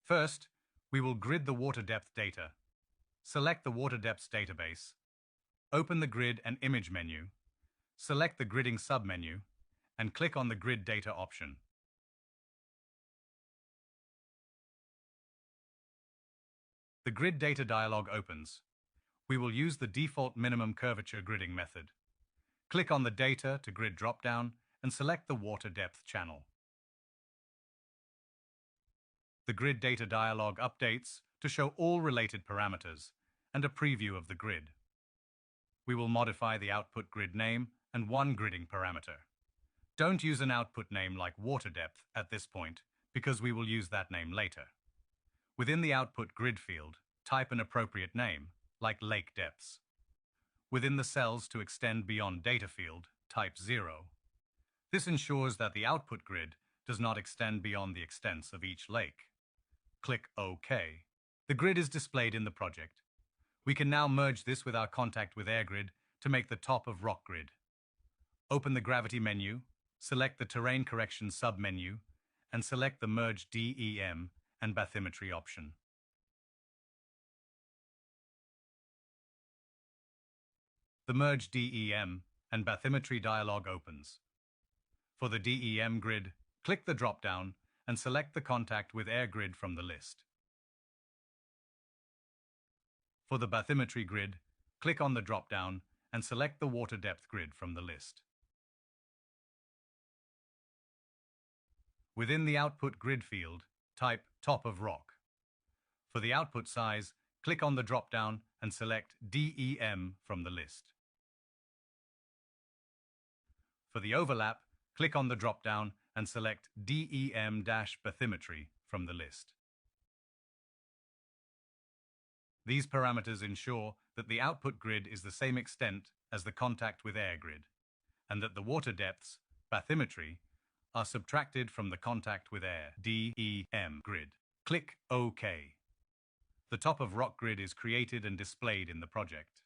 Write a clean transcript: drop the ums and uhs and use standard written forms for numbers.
First, we will grid the water depth data. Select the water depths database. Open the Grid and Image menu. Select the Gridding submenu and click on the Grid Data option. The Grid Data dialog opens. We will use the default minimum curvature gridding method. Click on the Data to Grid dropdown and select the water depth channel. The Grid Data dialog updates to show all related parameters and a preview of the grid. We will modify the output grid name and one gridding parameter. Don't use an output name like water depth at this point because we will use that name later. Within the output grid field, type an appropriate name, like lake depths. Within the cells to extend beyond data field, type 0. This ensures that the output grid does not extend beyond the extents of each lake. Click OK. The grid is displayed in the project. We can now merge this with our contact with air grid to make the top of rock grid. Open the gravity menu, select the terrain correction submenu, and select the Merge DEM and bathymetry option. The Merge DEM and bathymetry dialog opens. For the DEM grid, click the drop-down and select the contact with air grid from the list. For the bathymetry grid, click on the drop-down and select the water depth grid from the list. Within the output grid field, type top of rock. For the output size, click on the drop-down and select DEM from the list. For the overlap, click on the drop-down and select DEM-bathymetry from the list. These parameters ensure that the output grid is the same extent as the contact with air grid, and that the water depths, bathymetry, are subtracted from the contact with air, DEM grid. Click OK. The top of rock grid is created and displayed in the project.